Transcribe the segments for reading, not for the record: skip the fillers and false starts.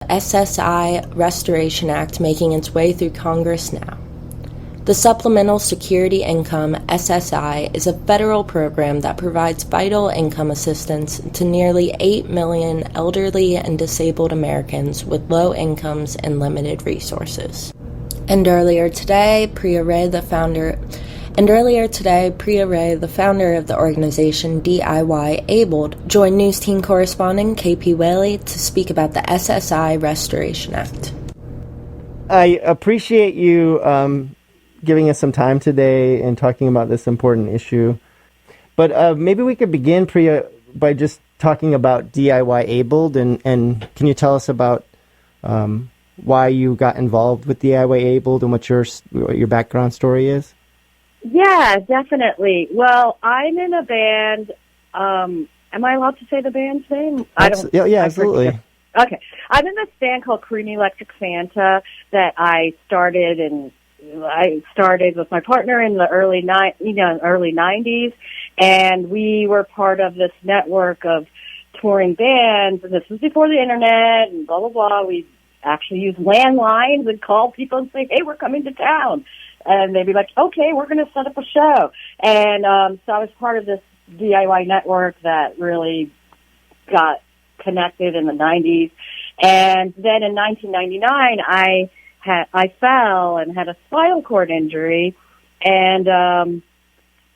SSI Restoration Act making its way through Congress now. The Supplemental Security Income, SSI, is a federal program that provides vital income assistance to nearly 8 million elderly and disabled Americans with low incomes and limited resources. And earlier today, Priya Ray, the founder of the organization DIYabled, joined News Team correspondent KP Whaley to speak about the SSI Restoration Act. I appreciate you giving us some time today and talking about this important issue. But maybe we could begin, Priya, by just talking about DIYabled, and can you tell us about why you got involved with DIYabled and what your background story is? Yeah, definitely. Well, I'm in a band. Am I allowed to say the band's name? Yeah, absolutely. Okay. I'm in this band called Creamy Electric Santa that I started with my partner in the early 90s, and we were part of this network of touring bands, and this was before the internet and blah, blah, blah. We actually used landlines and call people and say, hey, we're coming to town. And they'd be like, okay, we're going to set up a show. And so I was part of this DIY network that really got connected in the 90s. And then in 1999, I fell and had a spinal cord injury. And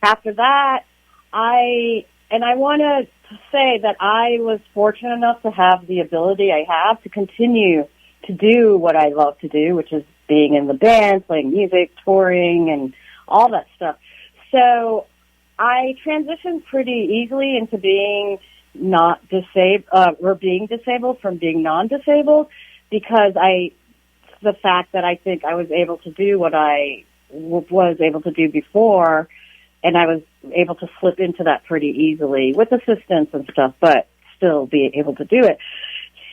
after that, I want to say that I was fortunate enough to have the ability I have to continue to do what I love to do, which is being in the band, playing music, touring, and all that stuff. So I transitioned pretty easily into being not disabled, or being disabled from being non-disabled, because the fact that I think I was able to do what I was able to do before, and I was able to slip into that pretty easily with assistance and stuff, but still be able to do it.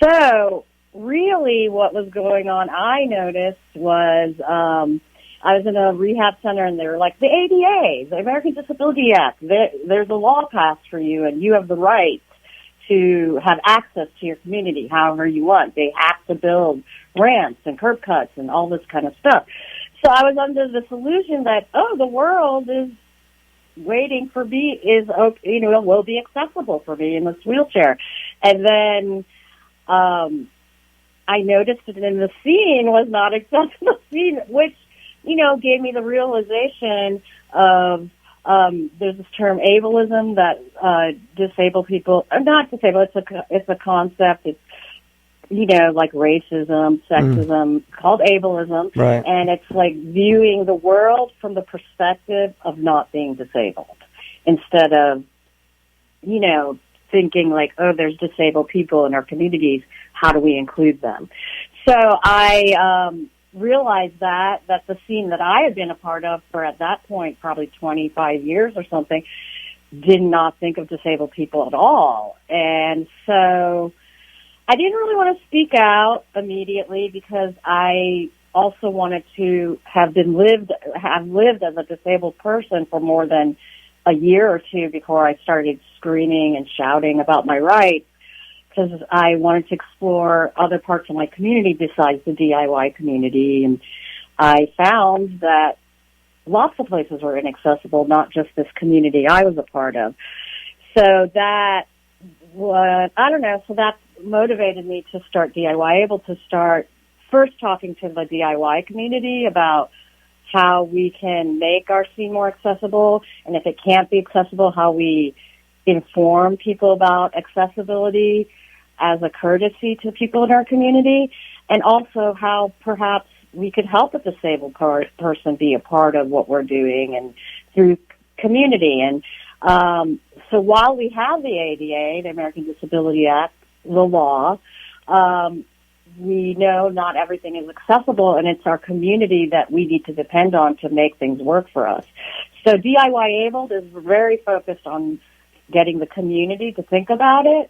So really what was going on, I noticed, was I was in a rehab center, and they were like, the ADA, the American Disability Act, there's a law passed for you, and you have the right to have access to your community however you want. They have to build ramps and curb cuts and all this kind of stuff. So I was under this illusion that, the world is waiting for me, will be accessible for me in this wheelchair. And then I noticed that in the scene was not accessible scene, which, gave me the realization of there's this term ableism that disabled people, not disabled, it's a concept, it's, like racism, sexism, called ableism. Right. And it's like viewing the world from the perspective of not being disabled instead of, thinking like, there's disabled people in our communities. How do we include them? So I realized that the scene that I had been a part of for, at that point, probably 25 years or something, did not think of disabled people at all. And so I didn't really want to speak out immediately because I also wanted to have lived as a disabled person for more than a year or two before I started screaming and shouting about my rights, because I wanted to explore other parts of my community besides the DIY community. And I found that lots of places were inaccessible, not just this community I was a part of. So that motivated me to start DIYabled, to start first talking to the DIY community about how we can make our scene more accessible, and if it can't be accessible, how we inform people about accessibility as a courtesy to people in our community, and also how perhaps we could help a disabled person be a part of what we're doing and through community. And so while we have the ADA, the American Disability Act, the law, we know not everything is accessible, and it's our community that we need to depend on to make things work for us. So DIYabled is very focused on getting the community to think about it.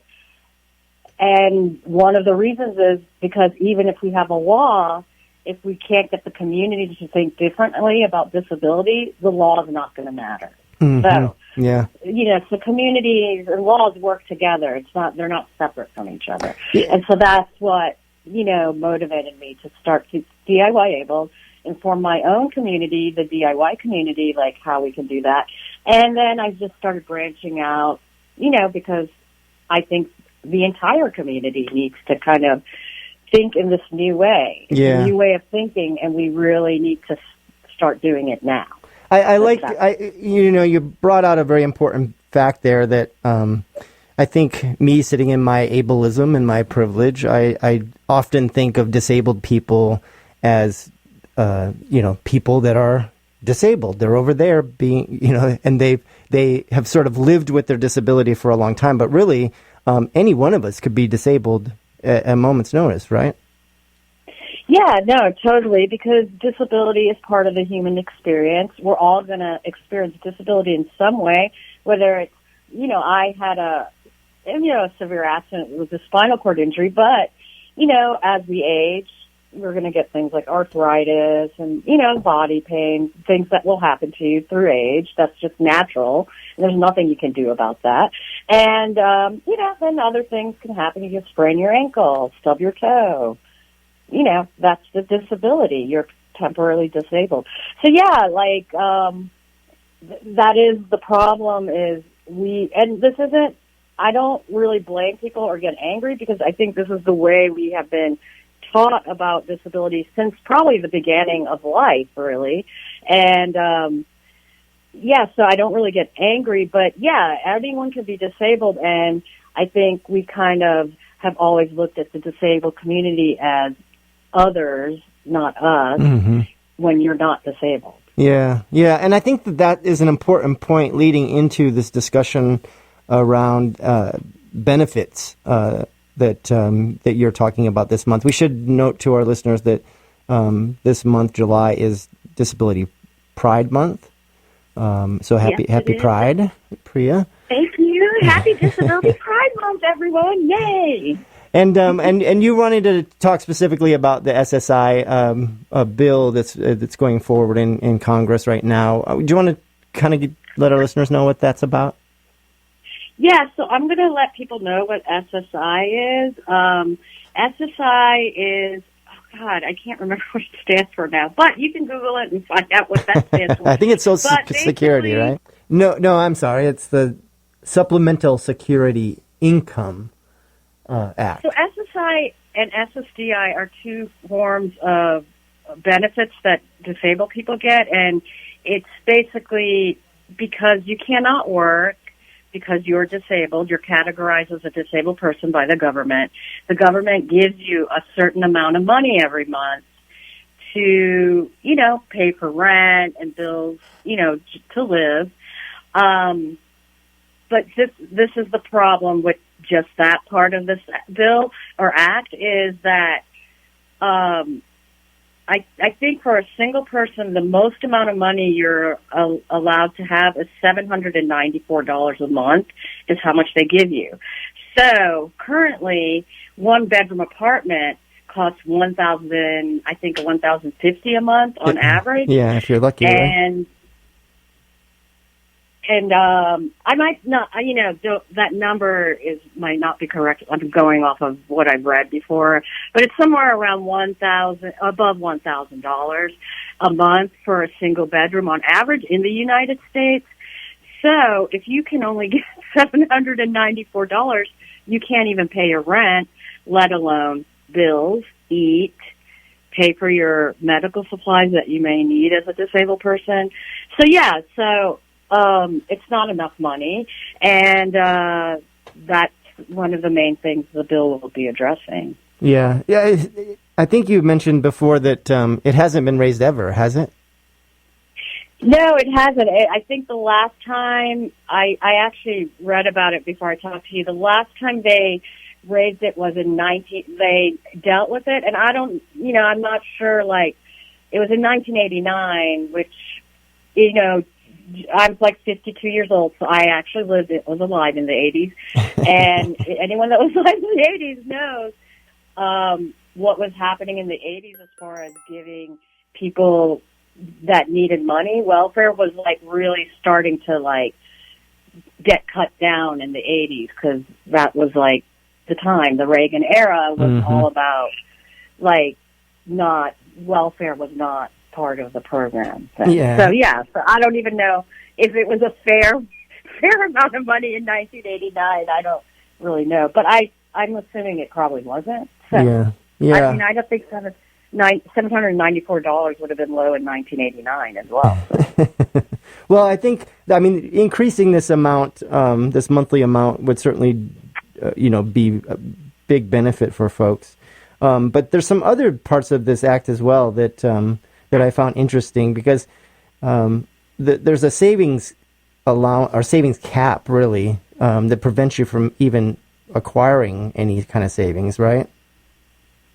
And one of the reasons is because even if we have a law, if we can't get the community to think differently about disability, the law is not going to matter. Mm-hmm. So, yeah, so communities and laws work together. They're not separate from each other. Yeah. And so that's what motivated me to start DIYabled and form my own community, the DIY community, like how we can do that. And then I just started branching out, because I think the entire community needs to kind of think in this new way. It's a new way of thinking, and we really need to start doing it now. You brought out a very important fact there that I think me sitting in my ableism and my privilege, I often think of disabled people as, people that are disabled. They're over there being, and they have sort of lived with their disability for a long time. But really, any one of us could be disabled at a moment's notice, right? Yeah, no, totally, because disability is part of the human experience. We're all going to experience disability in some way, whether it's, I had a severe accident with a spinal cord injury, but, as we age, we're going to get things like arthritis and, body pain, things that will happen to you through age. That's just natural. There's nothing you can do about that. And, then other things can happen. You can sprain your ankle, stub your toe. That's the disability. You're temporarily disabled. So, that is the problem is and this isn't, I don't really blame people or get angry because I think this is the way we have been taught about disability since probably the beginning of life, really. And, so I don't really get angry, but anyone can be disabled. And I think we kind of have always looked at the disabled community as others, not us, when you're not disabled. Yeah. And I think that is an important point leading into this discussion around benefits that you're talking about this month. We should note to our listeners that this month, July, is Disability Pride Month. So happy Pride, Priya. Thank you. Happy Disability Pride Month, everyone. Yay. And you wanted to talk specifically about the SSI bill that's going forward in Congress right now. Do you want to kind of let our listeners know what that's about? Yeah, so I'm going to let people know what SSI is. SSI is, I can't remember what it stands for now, but you can Google it and find out what that stands for. I think it's Social Security, right? No, I'm sorry. It's the Supplemental Security Income Act. So SSI and SSDI are two forms of benefits that disabled people get, and it's basically because you cannot work because you're disabled, you're categorized as a disabled person by the government. The government gives you a certain amount of money every month to, pay for rent and bills, to live. But this is the problem with just that part of this bill or act is that I think for a single person, the most amount of money you're allowed to have is $794 a month is how much they give you. So currently, one bedroom apartment costs $1,050 a month on average. Yeah, if you're lucky. And I might not, that number might not be correct. I'm going off of what I've read before, but it's somewhere around above $1,000 a month for a single bedroom on average in the United States. So if you can only get $794, you can't even pay your rent, let alone bills, eat, pay for your medical supplies that you may need as a disabled person. So it's not enough money, and that's one of the main things the bill will be addressing. Yeah. I think you mentioned before that it hasn't been raised ever, has it? No, it hasn't. I think the last time I actually read about it before I talked to you. The last time they raised it was they dealt with it, and I'm not sure. Like, it was in 1989, which I'm like 52 years old, so I actually was alive in the 80s. And anyone that was alive in the 80s knows what was happening in the 80s as far as giving people that needed money. Welfare was like really starting to like get cut down in the 80s because that was like the time. The Reagan era was all about like, not, welfare was not part of the program. So I don't even know if it was a fair amount of money in 1989. I don't really know, but I'm assuming it probably wasn't. So, yeah. I mean, I don't think $794 would have been low in 1989 as well. So. Well, I increasing this amount, this monthly amount, would certainly, be a big benefit for folks. But there's some other parts of this act as well that I found interesting, because there's a savings savings cap, really, that prevents you from even acquiring any kind of savings, right?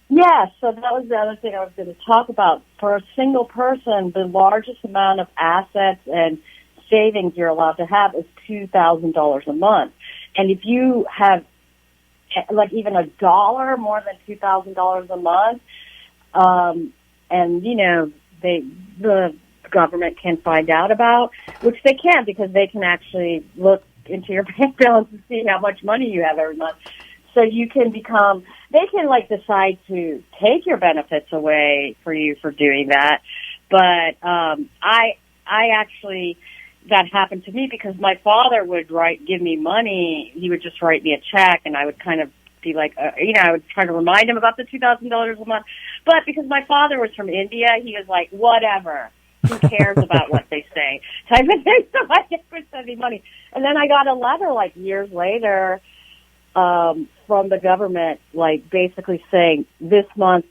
Yeah, so that was the other thing I was going to talk about. For a single person, the largest amount of assets and savings you're allowed to have is $2,000 a month. And if you have, like, even a dollar more than $2,000 a month, and, the government can find out about, which they can, because they can actually look into your bank balance and see how much money you have every month. So you can they can decide to take your benefits away for you for doing that. But I actually, that happened to me because my father would give me money. He would just write me a check, and I would kind of be like, I would try to remind him about the $2,000 a month. But because my father was from India, he was like, whatever. Who cares about what they say? Type of thing. So I just would send me money. And then I got a letter like years later from the government, like basically saying this month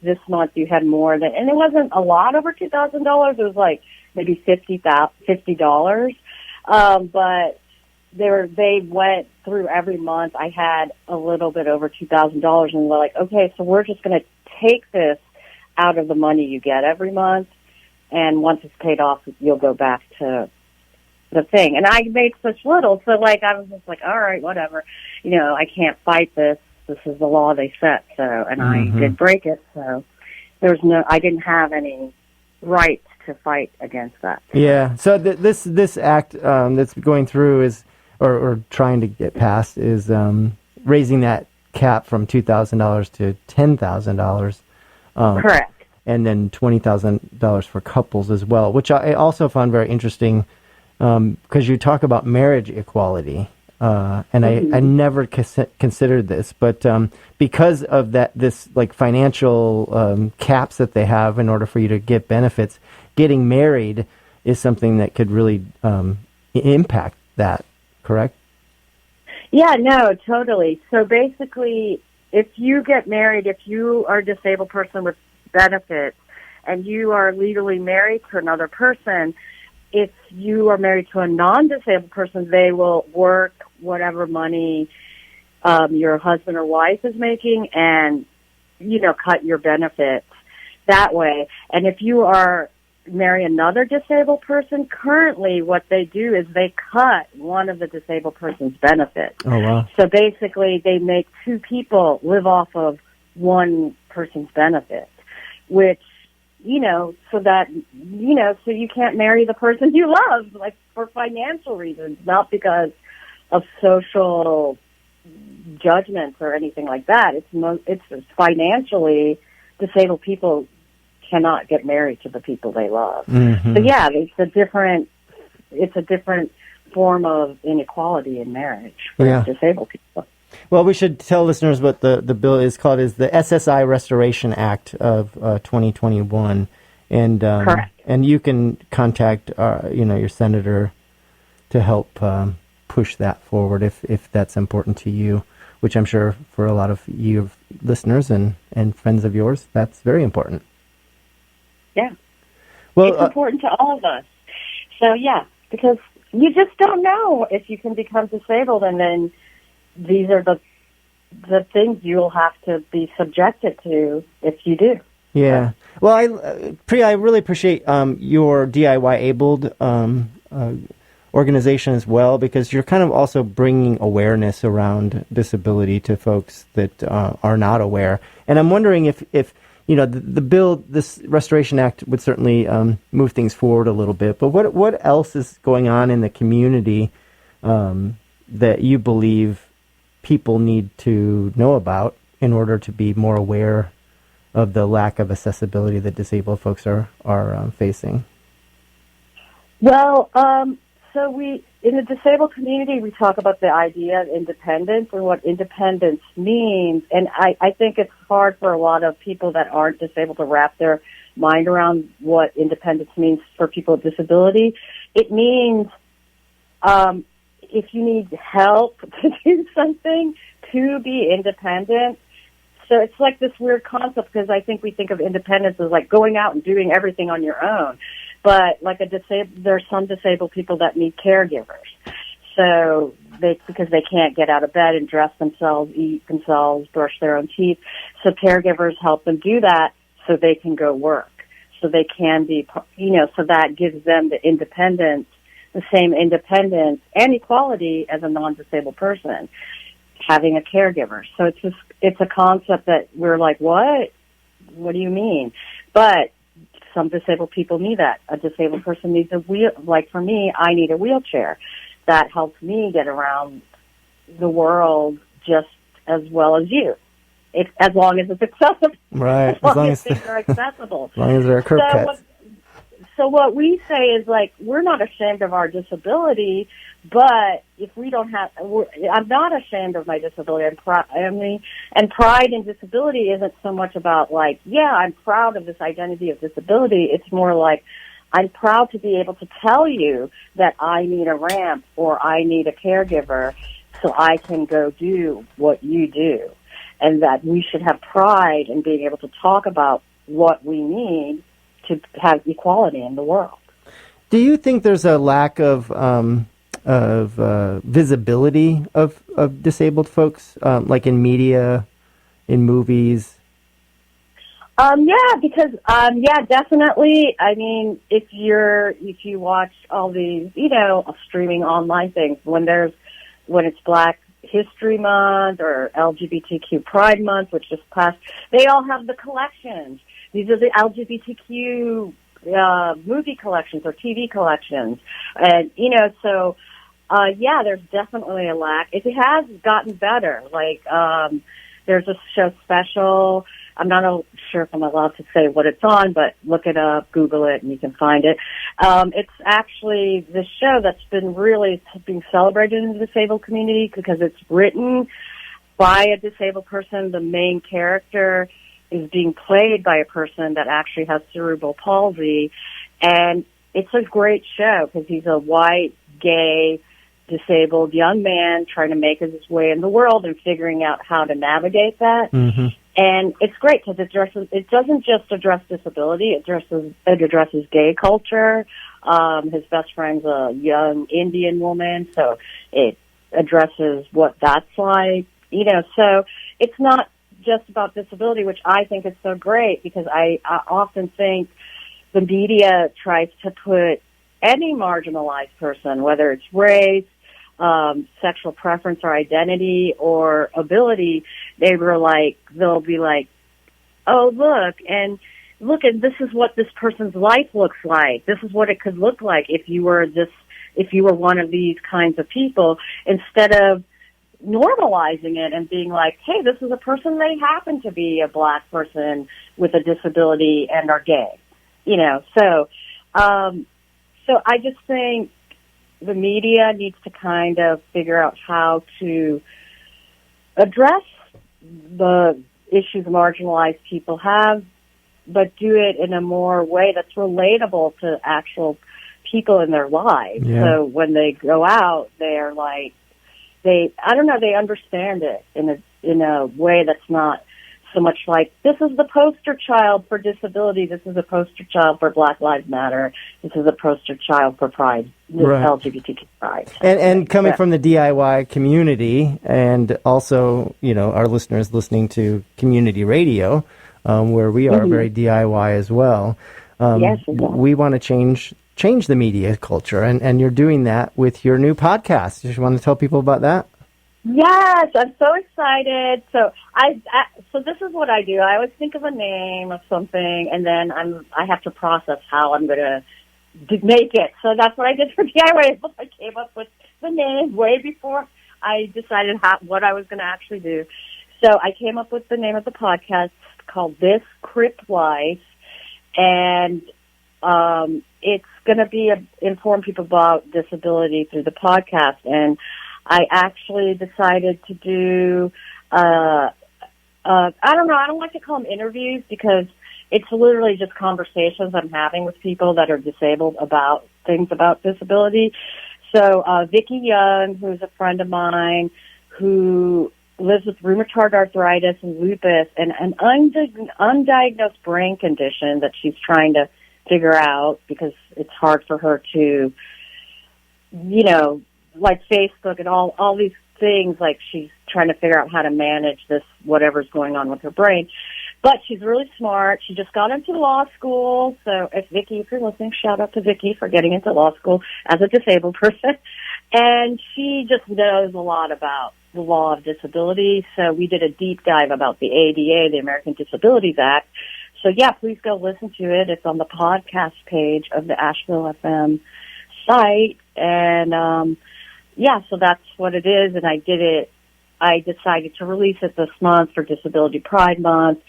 you had more than, and it wasn't a lot over $2,000. It was like maybe $50. But they went through every month. I had a little bit over $2,000, and they're like, okay, so we're just going to take this out of the money you get every month, and once it's paid off, you'll go back to the thing. And I made such little, so like I was just like, all right, whatever. I can't fight this. This is the law they set. So, and I did break it. So I didn't have any right to fight against that. Yeah. So this act that's going through is, or trying to get passed, is raising that cap from $2,000 to $10,000. Correct. And then $20,000 for couples as well, which I also found very interesting, because you talk about marriage equality. And I never considered this, but because of this like financial caps that they have in order for you to get benefits, getting married is something that could really impact that, correct? Yeah, no, totally. So basically, if you get married, if you are a disabled person with benefits and you are legally married to another person, if you are married to a non-disabled person, they will work whatever money your husband or wife is making and, cut your benefits that way. And if you marry another disabled person, currently what they do is they cut one of the disabled person's benefits. Oh, wow. So basically they make two people live off of one person's benefits, which, so that, so you can't marry the person you love, like for financial reasons, not because of social judgments or anything like that. It's financially, disabled people cannot get married to the people they love. Mm-hmm. So yeah, it's a different form of inequality in marriage for disabled people. Well, we should tell listeners what the bill is called, is the SSI Restoration Act of 2021. And correct. And you can contact your senator to help push that forward if that's important to you, which I'm sure for a lot of you listeners and friends of yours, that's very important. Yeah. Well, it's important to all of us. So yeah, because you just don't know if you can become disabled, and then these are the things you'll have to be subjected to if you do. Yeah. Well, Priya, I really appreciate your DIYabled organization as well, because you're kind of also bringing awareness around disability to folks that are not aware. And I'm wondering if the bill, this Restoration Act, would certainly move things forward a little bit. But what else is going on in the community that you believe people need to know about in order to be more aware of the lack of accessibility that disabled folks are facing? Well, so we, in the disabled community, we talk about the idea of independence and what independence means. And I think it's hard for a lot of people that aren't disabled to wrap their mind around what independence means for people with disability. It means if you need help to do something, to be independent. So it's like this weird concept, because I think we think of independence as like going out and doing everything on your own. But like there's some disabled people that need caregivers. So because they can't get out of bed and dress themselves, eat themselves, brush their own teeth. So caregivers help them do that so they can go work. So they can be, so that gives them the independence, the same independence and equality as a non-disabled person, having a caregiver. So it's a concept that we're like, what? What do you mean? But some disabled people need that. A disabled person needs a wheel. Like for me, I need a wheelchair. That helps me get around the world just as well as you. As long as it's accessible. Right. As long as things are accessible. As long as there are curb cuts. So what we say is, like, we're not ashamed of our disability, but if we don't have, I'm not ashamed of my disability. And pride in disability isn't so much about like, yeah, I'm proud of this identity of disability. It's more like, I'm proud to be able to tell you that I need a ramp or I need a caregiver so I can go do what you do. And that we should have pride in being able to talk about what we need to have equality in the world. Do you think there's a lack of visibility of disabled folks, like in media, in movies? Yeah, definitely. I mean, if you watch all these, streaming online things, when it's Black History Month or LGBTQ Pride Month, which just passed, they all have the collections. These are the LGBTQ movie collections or TV collections. And, there's definitely a lack. It has gotten better. Like, there's a show Special. I'm not sure if I'm allowed to say what it's on, but look it up, Google it, and you can find it. It's actually the show that's been really being celebrated in the disabled community because it's written by a disabled person. The main character is being played by a person that actually has cerebral palsy. And it's a great show because he's a white, gay, disabled young man trying to make his way in the world and figuring out how to navigate that. Mm-hmm. And it's great because it doesn't just address disability, it addresses gay culture. His best friend's a young Indian woman, so it addresses what that's like. So it's not just about disability, which I think is so great because I often think the media tries to put any marginalized person, whether it's race, sexual preference or identity or ability, they'll be like, oh, look, and this is what this person's life looks like. This is what it could look like if you were one of these kinds of people, instead of normalizing it and being like, hey, this is a person, they happen to be a Black person with a disability and are gay. So I just think the media needs to kind of figure out how to address the issues marginalized people have, but do it in a more way that's relatable to actual people in their lives. Yeah. So when they go out, they're like, they understand it in a way that's not so much like, this is the poster child for disability, this is a poster child for Black Lives Matter, this is a poster child for Pride, right. LGBTQ Pride. And coming from the DIY community, and also, our listeners listening to community radio, where we are very DIY as well. Yes, we want to change the media culture, and you're doing that with your new podcast. You want to tell people about that? Yes, I'm so excited. So so this is what I do. I always think of a name of something, and then I have to process how I'm going to make it. So that's what I did for DIYabled. I came up with the name way before I decided what I was going to actually do. So I came up with the name of the podcast called This Crip Life, and it's going to be inform people about disability through the podcast. And I actually decided to do, I don't know, I don't like to call them interviews because it's literally just conversations I'm having with people that are disabled about things about disability. So Vicki Young, who's a friend of mine, who lives with rheumatoid arthritis and lupus and an undiagnosed brain condition that she's trying to figure out because it's hard for her to, you know, like Facebook and all these things, like she's trying to figure out how to manage this, whatever's going on with her brain. But she's really smart. She just got into law school. So if you're listening, shout out to Vicki for getting into law school as a disabled person. And she just knows a lot about the law of disability. So we did a deep dive about the ADA, the American Disabilities Act. So yeah, please go listen to it. It's on the podcast page of the Asheville FM site. And, yeah, so that's what it is. And I decided to release it this month for Disability Pride Month.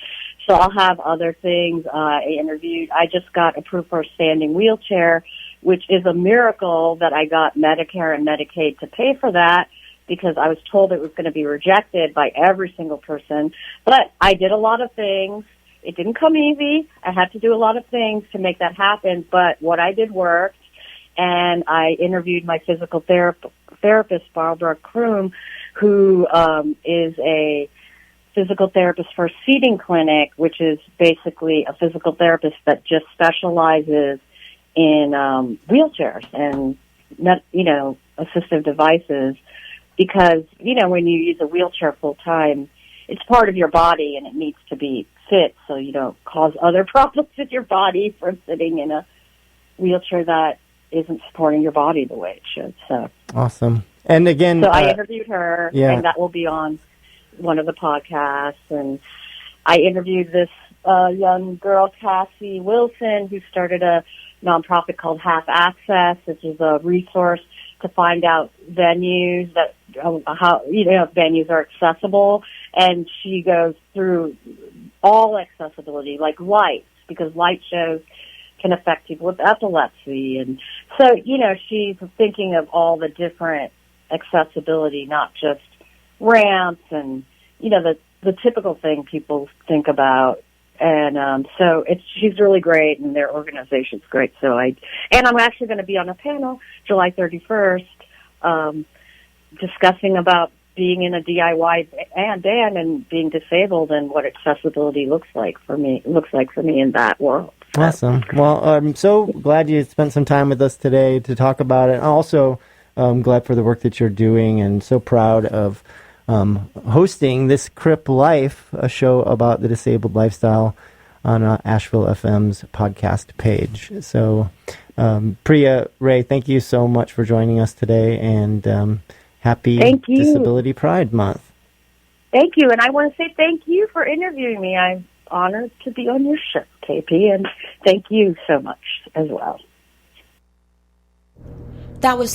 So I'll have other things. I just got approved for a standing wheelchair, which is a miracle that I got Medicare and Medicaid to pay for that because I was told it was going to be rejected by every single person. But I did a lot of things. It didn't come easy. I had to do a lot of things to make that happen, but what I did worked. And I interviewed my physical therapist, Barbara Kroom, who is a physical therapist for a seating clinic, which is basically a physical therapist that just specializes in wheelchairs and, you know, assistive devices. Because, you know, when you use a wheelchair full time, it's part of your body and it needs to be fit so you don't cause other problems with your body from sitting in a wheelchair that isn't supporting your body the way it should. So awesome. And again, so I interviewed her, yeah. And that will be on one of the podcasts. And I interviewed this young girl, Cassie Wilson, who started a nonprofit called Half Access, which is a resource to find out venues that how venues are accessible. And she goes through all accessibility, like lights, because light shows can affect people with epilepsy. And so, you know, she's thinking of all the different accessibility, not just ramps and, you know, the typical thing people think about. And so she's really great, and their organization's great. So I'm actually going to be on a panel July 31st discussing about being in a DIY band and being disabled and what accessibility looks like for me in that world. Awesome. Well, I'm so glad you spent some time with us today to talk about it. Also, I'm glad for the work that you're doing, and so proud of hosting this Crip Life, a show about the disabled lifestyle on Asheville FM's podcast page. So, Priya, Ray, thank you so much for joining us today, and happy Disability Pride Month. Thank you, and I want to say thank you for interviewing me. I'm honored to be on your show, KP, and thank you so much as well. That was